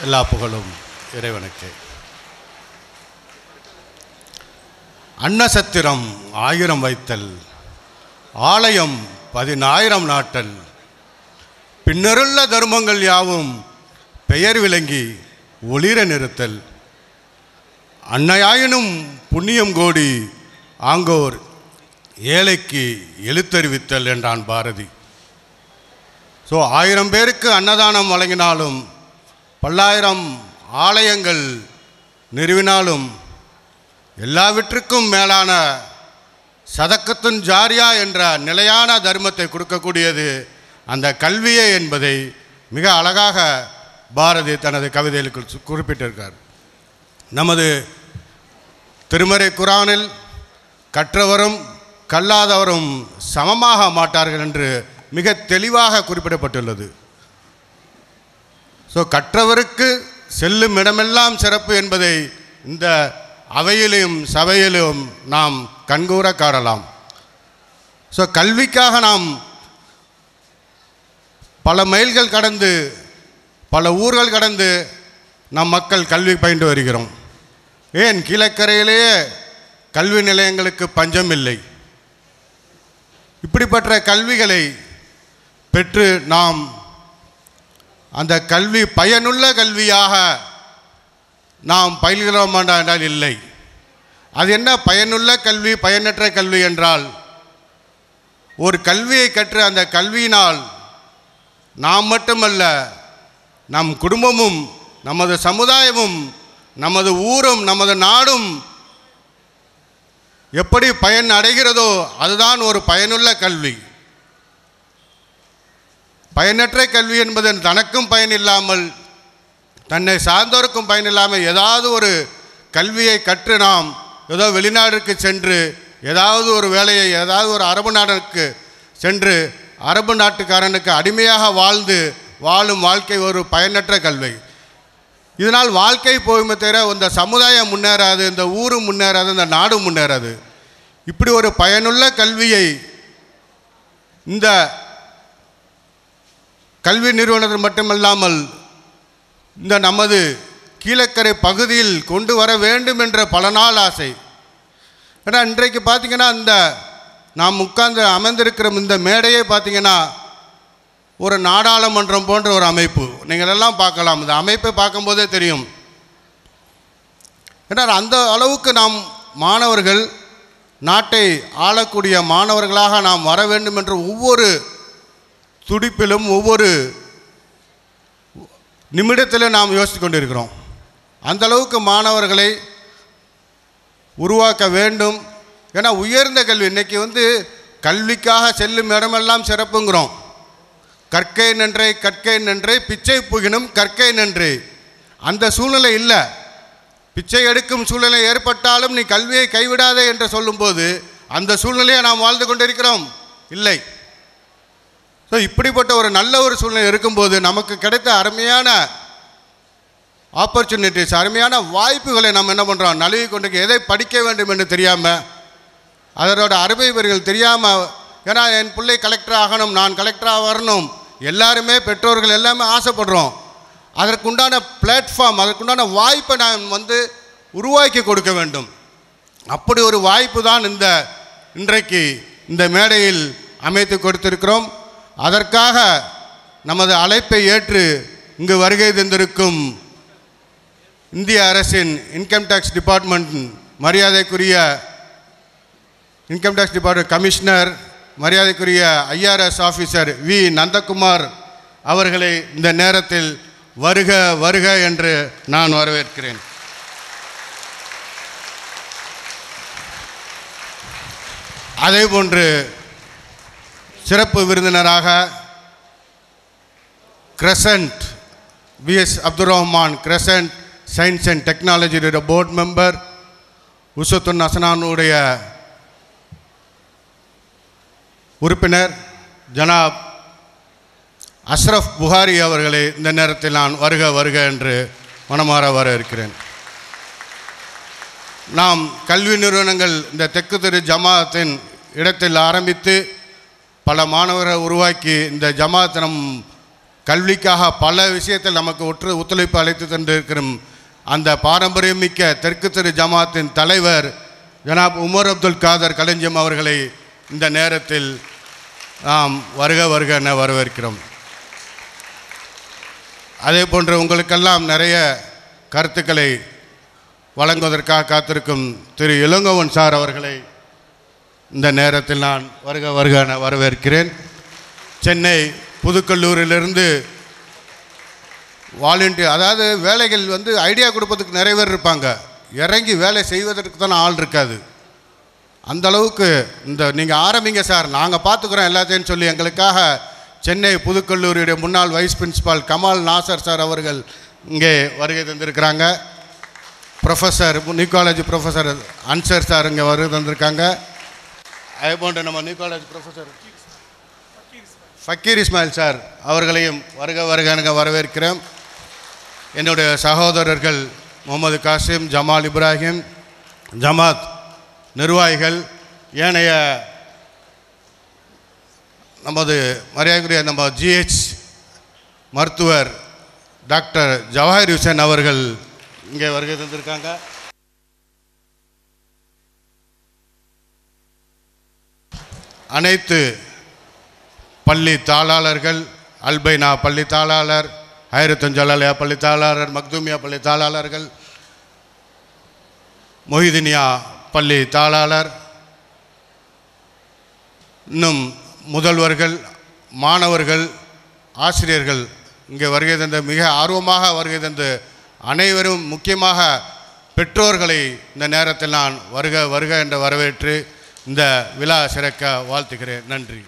எல்லா புகழும் இறைவனுக்கு. அன்னசத்திரம் 1000 வைத்தல், ஆலயம் 10000 நாட்டல், பின்னருள்ள தர்மங்கள் யாவும் பெயர் விளங்கி ஒளிர நிறுத்தல், அன்னையாயினும் புண்ணியம் கோடி ஆங்கோர் ஏழைக்கு எழுத்தறிவித்தல் என்றான் பாரதி. 1000 பேருக்கு அன்னதானம் வழங்கினாலும், பல்லாயிரம் ஆலயங்கள் நிறுவினாலும், எல்லாவற்றுக்கும் மேலான சதக்கத்துன் ஜாரியா என்ற நிலையான தர்மத்தை கொடுக்கக்கூடியது அந்த கல்வியே என்பதை மிக அழகாக பாரதி தனது கவிதையில் குறிப்பிட்டிருக்கார். நமது திருமறை குரானில் கற்றவரும் கல்லாதவரும் சமமாக மாட்டார்கள் என்று மிக தெளிவாக குறிப்பிடப்பட்டுள்ளது. கற்றவருக்கு செல்லும் இடமெல்லாம் சிறப்பு என்பதை இந்த அவையிலும் சபையிலும் நாம் கண்கூற காணலாம். கல்விக்காக நாம் பல மைல்கள் கடந்து, பல ஊர்கள் கடந்து நம் மக்கள் கல்வி பயின்று வருகிறோம். ஏன் கீழக்கரையிலேயே கல்வி நிலையங்களுக்கு பஞ்சம் இல்லை. இப்படிப்பட்ட கல்விகளை பெற்று நாம் அந்த கல்வி பயனுள்ள கல்வியாக நாம் பயில்கிறோம் என்றால் இல்லை. அது என்ன பயனுள்ள கல்வி, பயனற்ற கல்வி என்றால், ஒரு கல்வியை கற்று அந்த கல்வியினால் நாம் மட்டுமல்ல, நம் குடும்பமும், நமது சமுதாயமும், நமது ஊரும், நமது நாடும் எப்படி பயன் அடைகிறதோ அதுதான் ஒரு பயனுள்ள கல்வி. பயனற்ற கல்வி என்பது தனக்கும் பயன் இல்லாமல், தன்னை சார்ந்தோருக்கும் பயன் இல்லாமல் ஏதாவது ஒரு கல்வியை கற்று நாம் ஏதோ வெளிநாடுக்கு சென்று ஏதாவது ஒரு வேலையை, ஏதாவது ஒரு அரபு நாடுக்கு சென்று அரபு நாட்டுக்காரனுக்கு அடிமையாக வாழும் வாழ்க்கை ஒரு பயனற்ற கல்வி. இதனால் வாழ்க்கை போகுமே தவிர இந்த சமுதாயம் முன்னேறாது, இந்த ஊரும் முன்னேறாது, இந்த நாடும் முன்னேறாது. இப்படி ஒரு பயனுள்ள கல்வியை இந்த கல்வி நிறுவனத்தில் மட்டுமல்லாமல் இந்த நமது கீழக்கரை பகுதியில் கொண்டு வர வேண்டும் என்ற பல நாள் ஆசை. ஏன்னா இன்றைக்கு பார்த்திங்கன்னா இந்த நாம் உட்கார்ந்து அமர்ந்திருக்கிற இந்த மேடையை பார்த்திங்கன்னா ஒரு நாடாளுமன்றம் போன்ற ஒரு அமைப்பு. நீங்கள் எல்லாம் பார்க்கலாம், இந்த அமைப்பை பார்க்கும்போதே தெரியும். ஏன்னா அந்த அளவுக்கு நாம் மாணவர்கள், நாட்டை ஆளக்கூடிய மாணவர்களாக நாம் வர வேண்டும் என்ற ஒவ்வொரு துடிப்பிலும் ஒவ்வொரு நிமிடத்திலும் நாம் யோசித்து கொண்டிருக்கிறோம். அந்த அளவுக்கு மாணவர்களை உருவாக்க வேண்டும். ஏன்னா உயர்ந்த கல்வி இன்றைக்கி கல்விக்காக செல்லும் இடமெல்லாம் சிறப்புங்கிறோம். கற்கை நன்றே கற்கை நன்றே பிச்சை புகினும் கற்கை நன்றே. அந்த சூழ்நிலை இல்லை. பிச்சை எடுக்கும் சூழ்நிலை ஏற்பட்டாலும் நீ கல்வியை கைவிடாதே என்று சொல்லும்போது அந்த சூழ்நிலையை நாம் வாழ்ந்து கொண்டிருக்கிறோம் இல்லை. இப்படிப்பட்ட ஒரு நல்ல ஒரு சூழ்நிலை இருக்கும்போது நமக்கு கிடைத்த அருமையான ஆப்பர்ச்சுனிட்டிஸ், அருமையான வாய்ப்புகளை நம்ம என்ன பண்ணுறோம், நழுவி கொண்டு எதை படிக்க வேண்டும் என்று தெரியாமல், அதனோட அருமை பெறுகள் தெரியாமல். ஏன்னா என் பிள்ளை கலெக்டர் ஆகணும், நான் கலெக்டராக வரணும், எல்லாருமே பெற்றோர்கள் எல்லாமே ஆசைப்படுறோம். அதற்குண்டான பிளாட்ஃபார்ம், அதற்குண்டான வாய்ப்பை நான் உருவாக்கி கொடுக்க வேண்டும். அப்படி ஒரு வாய்ப்பு தான் இன்றைக்கு இந்த மேடையில் அமைத்து கொடுத்திருக்கிறோம். அதற்காக நமது அழைப்பை ஏற்று இங்கு வருகை தந்திருக்கும் இந்திய அரசின் இன்கம் டேக்ஸ் டிபார்ட்மெண்ட் மரியாதைக்குரிய இன்கம் டேக்ஸ் டிபார்ட்மெண்ட் கமிஷனர், மரியாதைக்குரிய ஐஆர்எஸ் ஆஃபீஸர் வி நந்தகுமார் அவர்களை இந்த நேரத்தில் வருக வருக என்று நான் வரவேற்கிறேன். அதேபோன்று சிறப்பு விருந்தினராக crescent BS Abdul Rahman, crescent science and டெக்னாலஜியுடைய போர்டு மெம்பர், உசத்துன் அசனானுடைய உறுப்பினர் ஜனாப் அஷ்ரஃப் புகாரி அவர்களை இந்த நேரத்தில் நான் வருக வருக என்று மனமாற வரவேற்கிறேன். நாம் கல்வி நிறுவனங்கள் இந்த தெற்கு தெரு ஜமாத்தின் இடத்தில் ஆரம்பித்து பல மாணவர்களை உருவாக்கி இந்த ஜமாத் நம் கல்விக்காக பல விஷயத்தில் நமக்கு ஒத்துழைப்பு அளித்து தந்திருக்கிற அந்த பாரம்பரியமிக்க தெற்கு தெரு ஜமாத்தின் தலைவர் ஜனாப் உமர் அப்துல் காதர் களஞ்சியம் அவர்களை இந்த நேரத்தில் நாம் வருக வருக என வரவேற்கிறோம். அதே போன்று உங்களுக்கெல்லாம் நிறைய கருத்துக்களை வழங்குவதற்காக காத்திருக்கும் திரு இளங்கோவன் சார் அவர்களை இந்த நேரத்தில் நான் வருக வருக என வரவேற்கிறேன். சென்னை புதுக்கல்லூரிலிருந்து வாலண்டியர், அதாவது வேலைகள் ஐடியா கொடுப்பதுக்கு நிறைய பேர் இருப்பாங்க, இறங்கி வேலை செய்வதற்கு தானே ஆள் இருக்காது. அந்த அளவுக்கு நீங்கள் ஆரம்பிங்க சார், நாங்கள் பார்த்துக்குறோம் எல்லாத்தையும் சொல்லி எங்களுக்காக சென்னை புதுக்கல்லூரியுடைய முன்னாள் vice principal Kamal Nasar sir அவர்கள் இங்கே வருகை தந்திருக்கிறாங்க. Professor new college professor Ansar sir இங்கே வருகை தந்திருக்காங்க. அதே போன்று நம்ம new college professor Fakir Ismail sir அவர்களையும் வருக வருக வரவேற்கிறோம். என்னுடைய சகோதரர்கள் முகமது காசிம், ஜமால் இப்ராஹிம், ஜமாத் நிர்வாகிகள், ஏனைய நமது மரியாதைக்குரிய நம்ம ஜிஹெச் மருத்துவர் டாக்டர் ஜவாஹிர் ஹுசேன் அவர்கள் இங்கே வருகை தந்திருக்காங்க. அனைத்து பள்ளி தாளாளர்கள், அல்பைனா பள்ளி தாளாளர், ஹைரத்துன் ஜலாலியா பள்ளி தாளாளர், மக்தூமியா பள்ளி தாளாளர்கள், மொஹிதினியா பள்ளி தாளாளர், இன்னும் முதல்வர்கள், மாணவர்கள், ஆசிரியர்கள் இங்கே வருகை தந்த மிக ஆர்வமாக வருகை தந்து அனைவரும், முக்கியமாக பெற்றோர்களை இந்த நேரத்தில் நான் வருக வருக என்று வரவேற்று இந்த விழா சிறக்க வாழ்த்துகிறேன். நன்றி.